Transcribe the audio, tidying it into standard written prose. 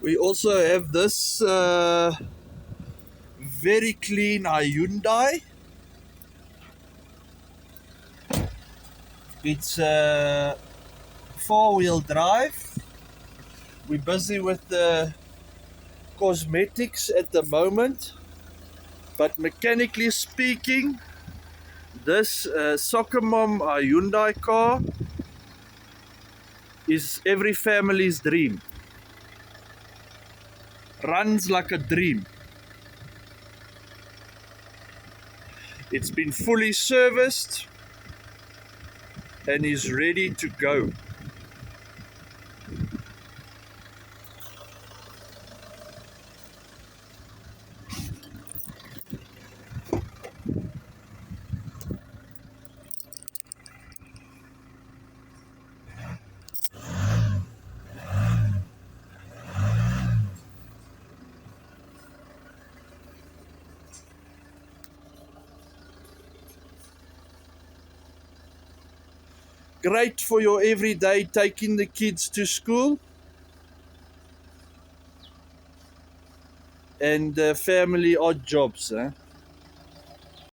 We also have this very clean Hyundai. It's four-wheel drive. We're busy with the cosmetics at the moment, but mechanically speaking, this Soccer Mom Hyundai car is every family's dream. Runs like a dream. It's been fully serviced and is ready to go. Great for your everyday taking the kids to school and family odd jobs.